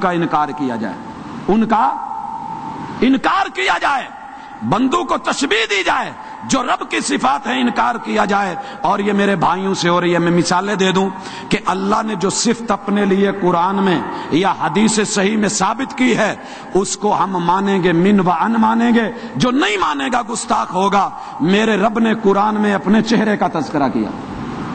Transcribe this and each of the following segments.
کا انکار کیا جائے، ان کا انکار کیا جائے، بندوں کو تشبیہ دی جائے، جو رب کی صفات ہے انکار کیا جائے۔ اور یہ میرے بھائیوں سے ہو رہی ہے۔ میں مثالیں دے دوں کہ اللہ نے جو صفت اپنے لیے قرآن میں یا حدیث صحیح میں ثابت کی ہے اس کو ہم مانیں گے، من و ان مانیں گے، جو نہیں مانے گا گستاخ ہوگا۔ میرے رب نے قرآن میں اپنے چہرے کا تذکرہ کیا،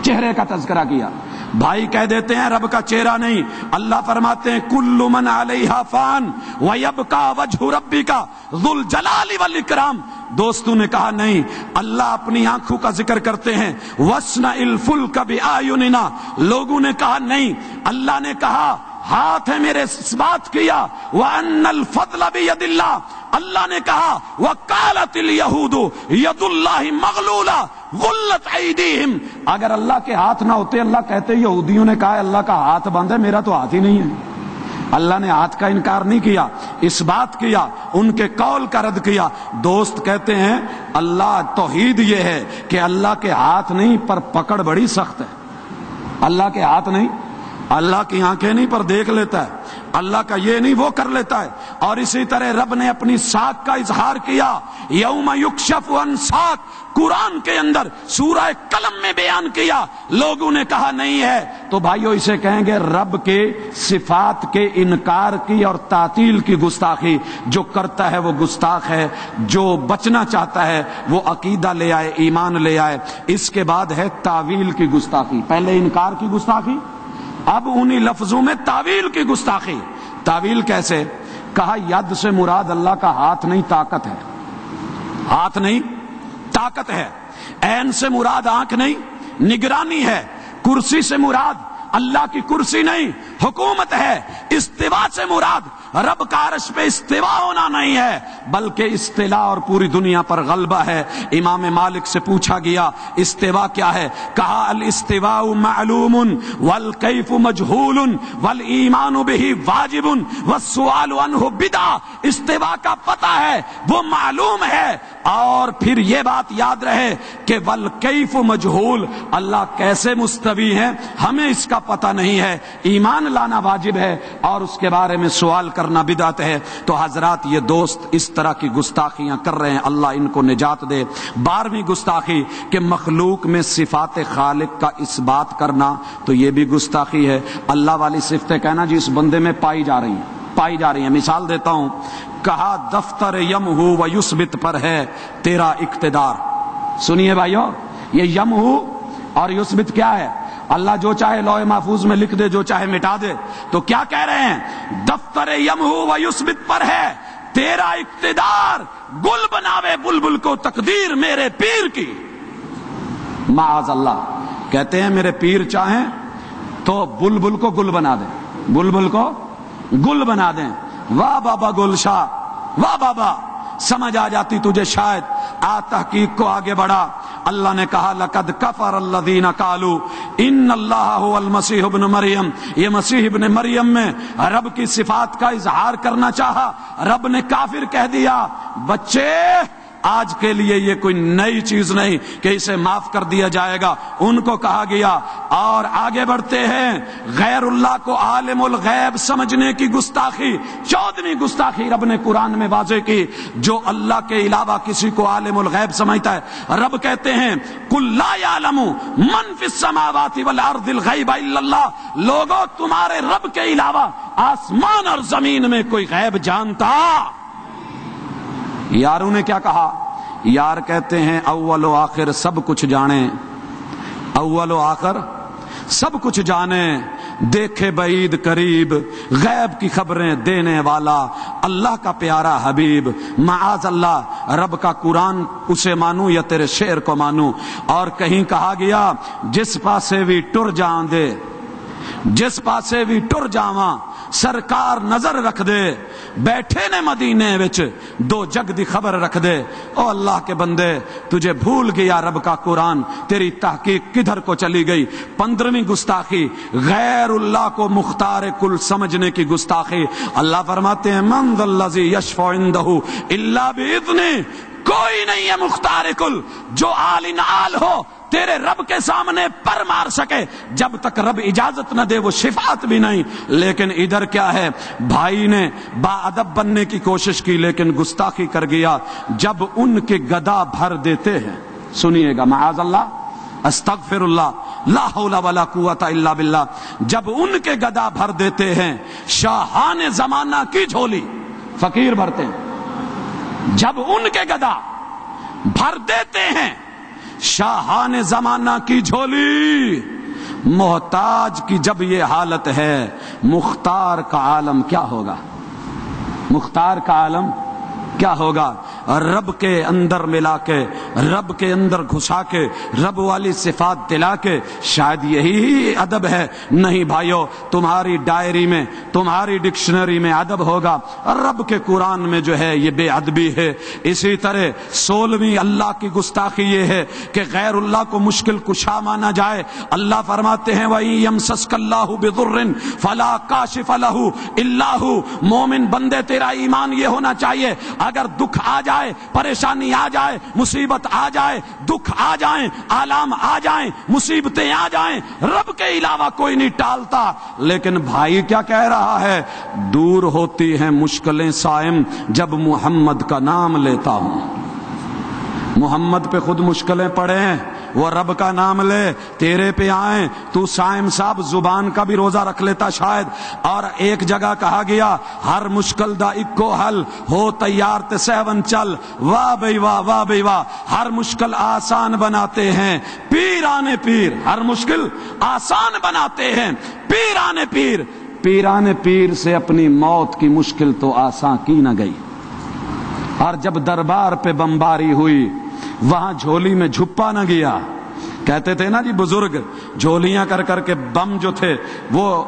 چہرے کا تذکرہ کیا۔ بھائی کہہ دیتے ہیں رب کا چہرہ نہیں، اللہ فرماتے ہیں کل من علیہا فان ویبقى وجہ ربک ذو الجلال والاکرام۔ دوستوں نے کہا نہیں، اللہ اپنی آنکھوں کا ذکر کرتے ہیں، وَاصْنَعِ الْفُلْكَ بِأَعْيُنِنَا۔ لوگوں نے کہا نہیں، اللہ نے کہا ہاتھ ہے میرے، اس بات کیا وَأَنَّ الْفَضْلَ بِيَدِ اللَّهِ۔ اللہ نے کہا وَقَالَتِ الْيَهُودُ يَدُ اللَّهِ مَغْلُولَةٌ غُلَّتْ أَيْدِيهِمْ۔ اگر اللہ کے ہاتھ نہ ہوتے، اللہ کہتے یہودیوں نے کہا اللہ کا ہاتھ بند ہے، میرا تو ہاتھ ہی نہیں ہے۔ اللہ نے ہاتھ کا انکار نہیں کیا، اس بات کیا، ان کے قول کا رد کیا۔ دوست کہتے ہیں اللہ توحید یہ ہے کہ اللہ کے ہاتھ نہیں پر پکڑ بڑی سخت ہے۔ اللہ کے ہاتھ نہیں، اللہ کی آنکھیں نہیں پر دیکھ لیتا ہے، اللہ کا یہ نہیں وہ کر لیتا ہے۔ اور اسی طرح رب نے اپنی ساکھ کا اظہار کیا، یوم یکشف عن ساق، قرآن کے اندر سورہ قلم میں بیان کیا۔ لوگوں نے کہا نہیں ہے، تو بھائیو اسے کہیں گے رب کے صفات کے انکار کی اور تعطیل کی گستاخی۔ جو کرتا ہے وہ گستاخ ہے، جو بچنا چاہتا ہے وہ عقیدہ لے آئے، ایمان لے آئے۔ اس کے بعد ہے تعویل کی گستاخی۔ پہلے انکار کی گستاخی، اب انہی لفظوں میں تعویل کی گستاخی۔ تعویل کیسے؟ کہا ید سے مراد اللہ کا ہاتھ نہیں طاقت ہے، ہاتھ نہیں طاقت ہے۔ عین سے مراد آنکھ نہیں نگرانی ہے۔ کرسی سے مراد اللہ کی کرسی نہیں حکومت ہے۔ استوا سے مراد رب کا عرش پہ استوا ہونا نہیں ہے بلکہ استلا اور پوری دنیا پر غلبہ ہے۔ امام مالک سے پوچھا گیا استوا کیا ہے؟ کہا الاستواء معلوم والکیف مجہول والایمان بہ واجب والسؤال عنہ بدعہ۔ استوا کا پتہ ہے، وہ معلوم ہے، اور پھر یہ بات یاد رہے کہ والکیف مجہول، اللہ کیسے مستوی ہیں ہمیں اس کا پتہ نہیں ہے، ایمان لانا واجب ہے اور اس کے بارے میں سوال کرنا بدعت ہے۔ تو حضرات یہ دوست اس طرح کی گستاخیاں کر رہے ہیں، اللہ ان کو نجات دے۔ 12ویں گستاخی کہ مخلوق میں صفات خالق کا اس بات کرنا، تو یہ بھی گستاخی ہے۔ اللہ والی صفتیں کہنا جی اس بندے میں پائی جا رہی ہیں۔ مثال دیتا ہوں، کہا دفتر یمہو و یثبت پر ہے تیرا اقتدار۔ سنیے بھائیو، یہ یمہو اور یثبت کیا ہے؟ اللہ جو چاہے لوح محفوظ میں لکھ دے، جو چاہے مٹا دے۔ تو کیا کہہ رہے ہیں؟ دفتر یمہو و یثبت پر ہے تیرا اقتدار، گل بناوے بلبل کو تقدیر میرے پیر کی۔ معاذ اللہ، کہتے ہیں میرے پیر چاہیں تو بلبل کو گل بنا دیں، بلبل کو گل بنا دیں۔ واہ بابا گلشاہ، واہ بابا، سمجھ آ جاتی تجھے شاید۔ آ تحقیق کو آگے بڑھا۔ اللہ نے کہا لقد کفر الذین قالوا ان اللہ هو المسیح ابن مریم۔ یہ مسیح ابن مریم میں رب کی صفات کا اظہار کرنا چاہا، رب نے کافر کہہ دیا۔ بچے آج کے لیے یہ کوئی نئی چیز نہیں کہ اسے معاف کر دیا جائے گا، ان کو کہا گیا۔ اور آگے بڑھتے ہیں، غیر اللہ کو عالم الغیب سمجھنے کی گستاخی۔ 14ویں گستاخی رب نے قرآن میں واضح کی، جو اللہ کے علاوہ کسی کو عالم الغیب سمجھتا ہے۔ رب کہتے ہیں قل لا یعلم من فی السماوات والارض الغیب الا اللہ۔ لوگوں تمہارے رب کے علاوہ آسمان اور زمین میں کوئی غیب جانتا؟ یاروں نے کیا کہا؟ یار کہتے ہیں اول و آخر سب کچھ جانے، اول و آخر سب کچھ جانے، دیکھے بعید قریب، غیب کی خبریں دینے والا، اللہ کا پیارا حبیب۔ معاذ اللہ، رب کا قرآن اسے مانوں یا تیرے شعر کو مانوں؟ اور کہیں کہا گیا جس پاسے بھی ٹر جان دے، جس پاسے بھی ٹر جاواں سرکار نظر رکھ دے، بیٹھے نے مدینے وچ دو جگ دی خبر رکھ دے۔ او اللہ کے بندے، تجھے بھول گیا رب کا قرآن، تیری تحقیق کدھر کو چلی گئی؟ 15ویں گستاخی غیر اللہ کو مختار کل سمجھنے کی گستاخی۔ اللہ فرماتے ہیں من ذا الذی یشفع عندہ الا باذنہ، کوئی نہیں ہے مختار کل جو آل ان آل ہو تیرے رب کے سامنے پر مار سکے، جب تک رب اجازت نہ دے وہ شفاعت بھی نہیں۔ لیکن ادھر کیا ہے، بھائی نے با ادب بننے کی کوشش کی لیکن گستاخی کر گیا۔ جب ان کے گدا بھر دیتے ہیں، سنیے گا، معاذ اللہ، استغفر اللہ، لا حول ولا قوت الا باللہ، جب ان کے گدا بھر دیتے ہیں، شاہان زمانہ کی جھولی فقیر بھرتے ہیں، جب ان کے گدا بھر دیتے ہیں شاہان زمانہ کی جھولی، محتاج کی جب یہ حالت ہے، مختار کا عالم کیا ہوگا؟ مختار کا عالم کیا ہوگا؟ رب کے اندر ملا کے، رب کے اندر گھسا کے، رب والی صفات دلا کے، شاید یہی ادب ہے۔ نہیں بھائیو، تمہاری ڈائری میں، تمہاری ڈکشنری میں ادب ہوگا، رب کے قرآن میں جو ہے یہ بے ادبی ہے۔ اسی طرح 16ویں اللہ کی گستاخی یہ ہے کہ غیر اللہ کو مشکل کشا مانا جائے۔ اللہ فرماتے ہیں وَإِن يَمْسَسْكَ اللَّهُ بِضُرٍّ فَلَا كَاشِفَ لَهُ إِلَّا هُوَ۔ مومن بندے تیرا ایمان یہ ہونا چاہیے، اگر دکھ آ جائے، پریشانی آ جائے، مصیبت آ جائے، دکھ آ جائیں، آلام آ جائیں، مصیبتیں آ جائیں، رب کے علاوہ کوئی نہیں ٹالتا۔ لیکن بھائی کیا کہہ رہا ہے، دور ہوتی ہیں مشکلیں صائم جب محمد کا نام لیتا ہوں۔ محمد پہ خود مشکلیں پڑے ہیں، وہ رب کا نام لے، تیرے پہ آئیں، تو صائم صاحب زبان کا بھی روزہ رکھ لیتا شاید۔ اور ایک جگہ کہا گیا ہر مشکل دا اکو حل، ہو تیار تے سہون چل۔ واہ بھئی واہ، واہ بھئی واہ، ہر مشکل آسان بناتے ہیں پیرانے پیر، ہر مشکل آسان بناتے ہیں پیرانے پیر۔ پیرانے پیر سے اپنی موت کی مشکل تو آسان کی نہ گئی۔ اور جب دربار پہ بمباری ہوئی، وہاں جھولی میں جھپا نہ گیا۔ کہتے تھے نا جی بزرگ، جھولیاں کر کر کے بم جو تھے وہ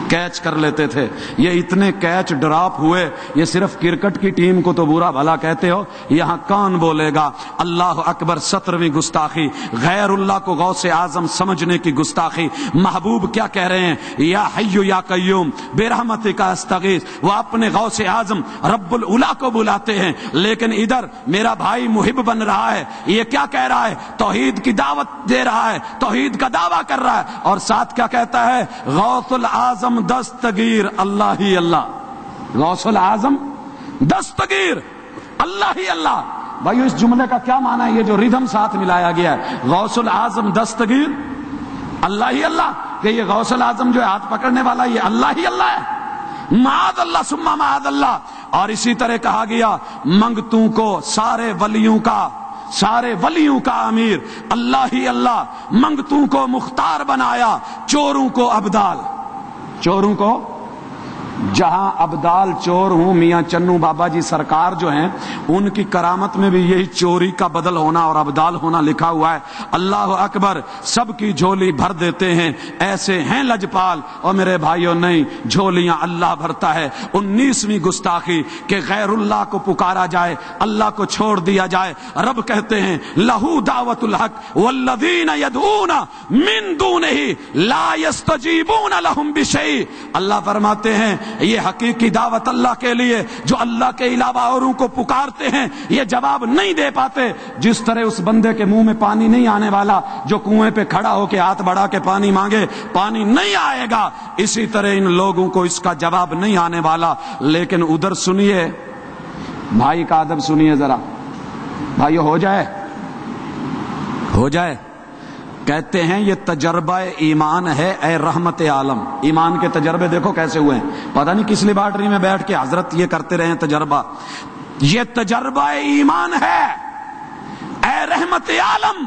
کیچ کر لیتے تھے۔ یہ اتنے کیچ ڈراپ ہوئے، یہ صرف کرکٹ کی ٹیم کو تو برا بھلا کہتے ہو، یہاں کون بولے گا؟ اللہ اکبر۔ 17ویں گستاخی، غیر اللہ کو غوث اعظم سمجھنے کی گستاخی۔ محبوب کیا کہہ رہے ہیں، یا حی یا قیوم برحمتک استغیث۔ وہ اپنے غوث اعظم رب العلا کو بلاتے ہیں، لیکن ادھر میرا بھائی محب بن رہا ہے، یہ کیا کہہ رہا ہے، توحید کی دعوت دے رہا ہے، توحید کا دعویٰ کر رہا ہے، اور ساتھ کیا کہتا ہے، غوث العظم دستگیر اللہ ہی اللہ۔ غوث العظم دستگیر اللہ ہی اللہ۔ بھائیو اس جملے کا کیا معنی ہے، یہ جو ردھم ساتھ ملایا گیا ہے، غوث العظم دستگیر اللہ ہی اللہ، کہ یہ غوث العظم جو ہے ہاتھ پکڑنے والا یہ اللہ ہی اللہ ہے؟ معاذ اللہ ثم معاذ اللہ۔ اور اسی طرح کہا گیا منگتوں کو سارے ولیوں کا امیر اللہ ہی اللہ، منگتوں کو مختار بنایا، چوروں کو ابدال، چوروں کو، جہاں ابدال چور ہوں، میاں چنو بابا جی سرکار جو ہیں ان کی کرامت میں بھی یہی چوری کا بدل ہونا اور ابدال ہونا لکھا ہوا ہے۔ اللہ اکبر۔ سب کی جھولی بھر دیتے ہیں، ایسے ہیں لجپال، اور میرے بھائیوں نہیں، جھولیاں اللہ بھرتا ہے۔ 19ویں گستاخی کہ غیر اللہ کو پکارا جائے، اللہ کو چھوڑ دیا جائے۔ رب کہتے ہیں لہو دعوت الحق والذین یدعون من دونہ لا یستجیبون لہم بشیء۔ اللہ فرماتے ہیں یہ حقیقی دعوت اللہ کے لیے، جو اللہ کے علاوہ اوروں کو پکارتے ہیں یہ جواب نہیں دے پاتے۔ جس طرح اس بندے کے منہ میں پانی نہیں آنے والا جو کنویں پہ کھڑا ہو کے ہاتھ بڑھا کے پانی مانگے، پانی نہیں آئے گا، اسی طرح ان لوگوں کو اس کا جواب نہیں آنے والا۔ لیکن ادھر سنیے، بھائی کا ادب سنیے ذرا، بھائی ہو جائے۔ کہتے ہیں یہ تجربہ ایمان ہے اے رحمت عالم۔ ایمان کے تجربے دیکھو کیسے ہوئے ہیں، پتہ نہیں کس لیبارٹری میں بیٹھ کے حضرت یہ کرتے رہے ہیں تجربہ۔ یہ تجربہ ایمان ہے اے رحمت عالم،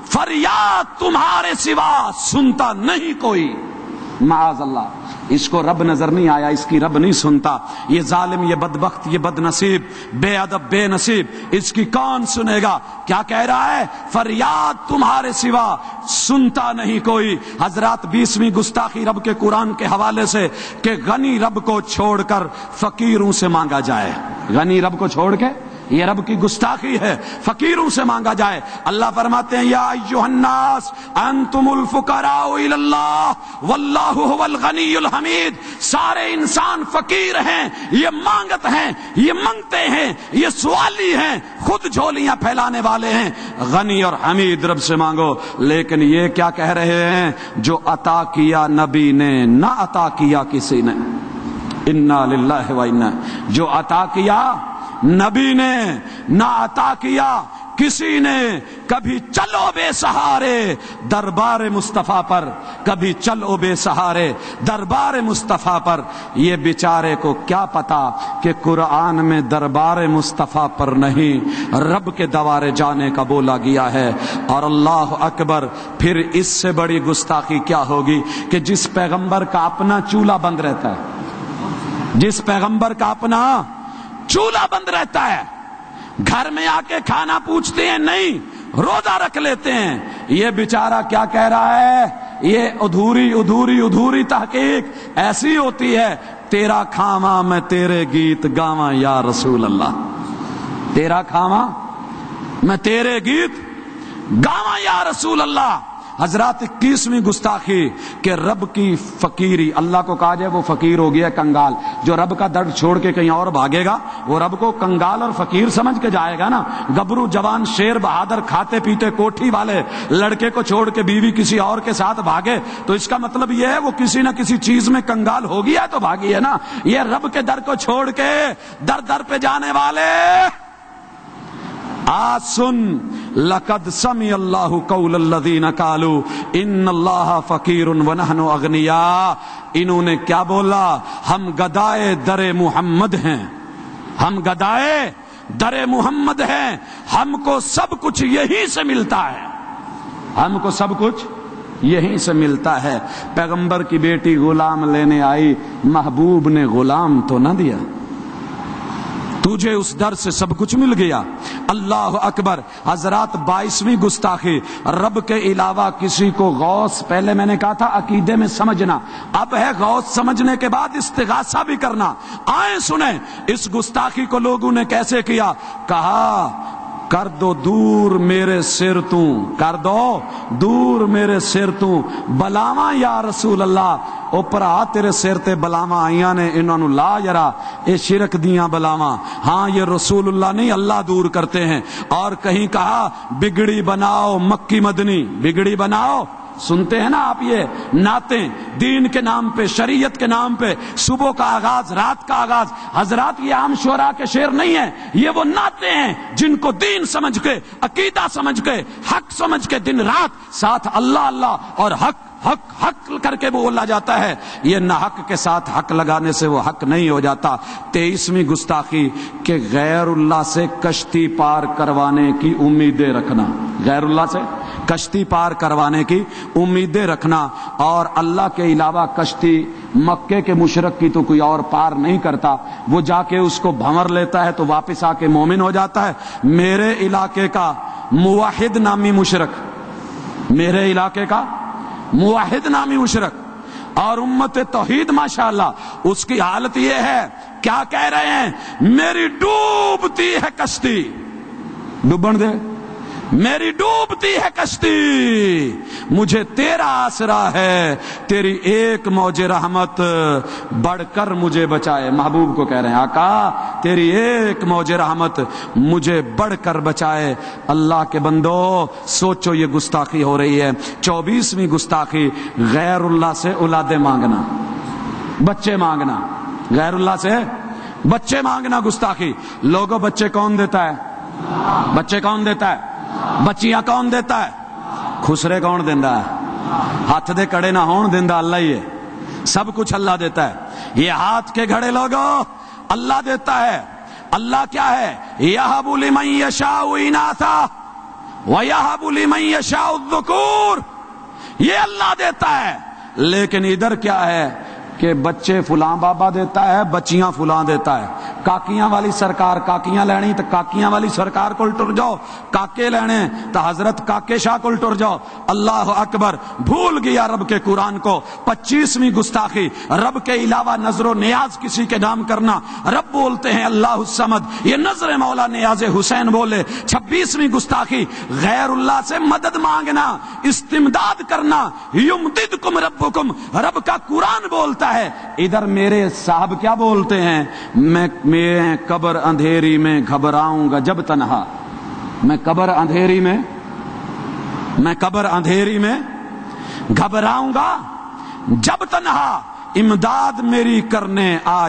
فریاد تمہارے سوا سنتا نہیں کوئی۔ معاذ اللہ، اس کو رب نظر نہیں آیا، اس کی رب نہیں سنتا۔ یہ ظالم، یہ بدبخت، یہ بد نصیب، بے ادب، بے نصیب، اس کی کون سنے گا؟ کیا کہہ رہا ہے؟ فریاد تمہارے سوا سنتا نہیں کوئی۔ حضرات 20ویں گستاخی رب کے قرآن کے حوالے سے کہ غنی رب کو چھوڑ کر فقیروں سے مانگا جائے، غنی رب کو چھوڑ کے یہ رب کی گستاخی ہے فقیروں سے مانگا جائے۔ اللہ فرماتے ہیں یا ایھا الناس انتم الفقراء الی اللہ واللہ هو الغنی الحمید، سارے انسان فقیر ہیں، یہ مانگت ہیں، یہ منگتے ہیں، یہ سوالی ہیں، خود جھولیاں پھیلانے والے ہیں، غنی اور حمید رب سے مانگو۔ لیکن یہ کیا کہہ رہے ہیں؟ جو عطا کیا نبی نے نہ عطا کیا کسی نے، انا للہ و انا، جو عطا کیا نبی نے نہ عطا کیا کسی نے۔ کبھی چلو بے سہارے دربار مصطفیٰ پر، کبھی چلو بے سہارے دربار مصطفیٰ پر۔ یہ بیچارے کو کیا پتا کہ قرآن میں دربار مصطفیٰ پر نہیں رب کے دوارے جانے کا بولا گیا ہے۔ اور اللہ اکبر، پھر اس سے بڑی گستاخی کیا ہوگی کہ جس پیغمبر کا اپنا چولہا بند رہتا ہے، جس پیغمبر کا اپنا چولہا بند رہتا ہے، گھر میں آ کے کھانا پوچھتے ہیں نہیں، روزہ رکھ لیتے ہیں، یہ بیچارہ کیا کہہ رہا ہے؟ یہ ادھوری تحقیق ایسی ہوتی ہے، تیرا کھاواں میں تیرے گیت گاواں یا رسول اللہ، تیرا کھاواں میں تیرے گیت گاواں یا رسول اللہ۔ حضرات 21ویں گستاخی کہ رب کی فقیری، اللہ کو کہا جائے وہ فقیر ہو گیا کنگال، جو رب کا درد چھوڑ کے کہیں اور بھاگے گا وہ رب کو کنگال اور فقیر سمجھ کے جائے گا نا۔ گبرو جوان شیر بہادر کھاتے پیتے کوٹھی والے لڑکے کو چھوڑ کے بیوی کسی اور کے ساتھ بھاگے تو اس کا مطلب یہ ہے وہ کسی نہ کسی چیز میں کنگال ہو گیا تو بھاگی ہے نا۔ یہ رب کے در کو چھوڑ کے در پہ جانے والے آج سن، لقد سمع اللہ قول الذین قالوا ان اللہ فقیر ونحن اغنیاء۔ انہوں نے کیا بولا؟ ہم گدائے در محمد ہیں، ہم گدائے در محمد ہیں، ہم کو سب کچھ یہیں سے ملتا ہے، ہم کو سب کچھ یہیں سے ملتا ہے۔ پیغمبر کی بیٹی غلام لینے آئی، محبوب نے غلام تو نہ دیا، تجھے اس در سے سب کچھ مل گیا۔ اللہ اکبر۔ حضرات 22ویں گستاخی، رب کے علاوہ کسی کو غوث، پہلے میں نے کہا تھا عقیدے میں سمجھنا، اب ہے غوث سمجھنے کے بعد استغاثہ بھی کرنا۔ آئیں سنیں اس گستاخی کو لوگوں نے کیسے کیا۔ کہا کر دو دور میرے سر تو، کر دو دور میرے سر تو بلاواں یا رسول اللہ۔ او پرا تیرے سر تے بلاواں آئیاں نے، انہوں نے لا یرا اے شرک دیاں بلاواں، ہاں یہ رسول اللہ نہیں اللہ دور کرتے ہیں۔ اور کہیں کہا بگڑی بناؤ مکی مدنی، بگڑی بناؤ، سنتے ہیں نا آپ یہ نعتیں دین کے نام پہ، شریعت کے نام پہ، صبح کا آغاز رات کا آغاز۔ حضرات یہ عام شعراء کے شعر نہیں ہیں، یہ وہ نعتیں ہیں جن کو دین سمجھ کے، عقیدہ سمجھ کے، حق سمجھ کے دن رات ساتھ اللہ اللہ اور حق حق حق کر کے بولا جاتا ہے۔ یہ نہ حق کے ساتھ حق لگانے سے وہ حق نہیں ہو جاتا۔ 23ویں گستاخی کہ غیر اللہ سے کشتی پار کروانے کی امیدیں رکھنا، غیر اللہ سے کشتی پار کروانے کی امیدیں رکھنا، اور اللہ کے علاوہ کشتی مکے کے مشرک کی تو کوئی اور پار نہیں کرتا، وہ جا کے اس کو بھنور لیتا ہے تو واپس آ کے مومن ہو جاتا ہے۔ میرے علاقے کا موحد نامی مشرک، میرے علاقے کا موحد نامی مشرک اور امت توحید ماشاءاللہ اس کی حالت یہ ہے، کیا کہہ رہے ہیں؟ میری ڈوبتی ہے کشتی، ڈوبن دے، میری ڈوبتی ہے کشتی، مجھے تیرا آسرا ہے، تیری ایک موج رحمت بڑھ کر مجھے بچائے۔ محبوب کو کہہ رہے ہیں آقا تیری ایک موج رحمت مجھے بڑھ کر بچائے۔ اللہ کے بندو سوچو یہ گستاخی ہو رہی ہے۔ 24ویں گستاخی غیر اللہ سے اولادیں مانگنا، بچے مانگنا، غیر اللہ سے بچے مانگنا گستاخی۔ لوگوں بچے کون دیتا ہے؟ بچے کون دیتا ہے؟ بچیاں کون دیتا ہے؟ خسرے کون دیندا ہے؟ ہاتھ دے کڑے نہ ہون دیندا اللہ ہی ہے، سب کچھ اللہ دیتا ہے۔ یہ ہاتھ کے گھڑے لوگوں اللہ دیتا ہے۔ اللہ کیا ہے؟ یہب لمن یشاء اناثا ویہب لمن یشاء الذکور، یہ اللہ دیتا ہے۔ لیکن ادھر کیا ہے؟ کہ بچے فلاں بابا دیتا ہے، بچیاں فلاں دیتا ہے، کاکیاں والی سرکار کاکیاں لینی تو کاکیاں والی سرکار کو ٹر جاؤ، کاکے لینے تو حضرت کاکے شاہ کو ٹر جاؤ۔ اللہ اکبر، بھول گیا رب کے قرآن کو۔ 25ویں گستاخی، رب کے علاوہ نظر و نیاز کسی کے نام کرنا۔ رب بولتے ہیں اللہ الصمد، یہ نظر مولا نیاز حسین بولے۔ 26ویں گستاخی، غیر اللہ سے مدد مانگنا، استمداد کرنا۔ یمددکم ربکم، رب کا قرآن بولتا ہے۔ ادھر میرے صاحب کیا بولتے ہیں؟ میں قبر اندھیری میں گھبراؤں گا جب تنہا، میں قبر اندھیری میں گھبراؤں گا جب تنہا، امداد میری کرنے آ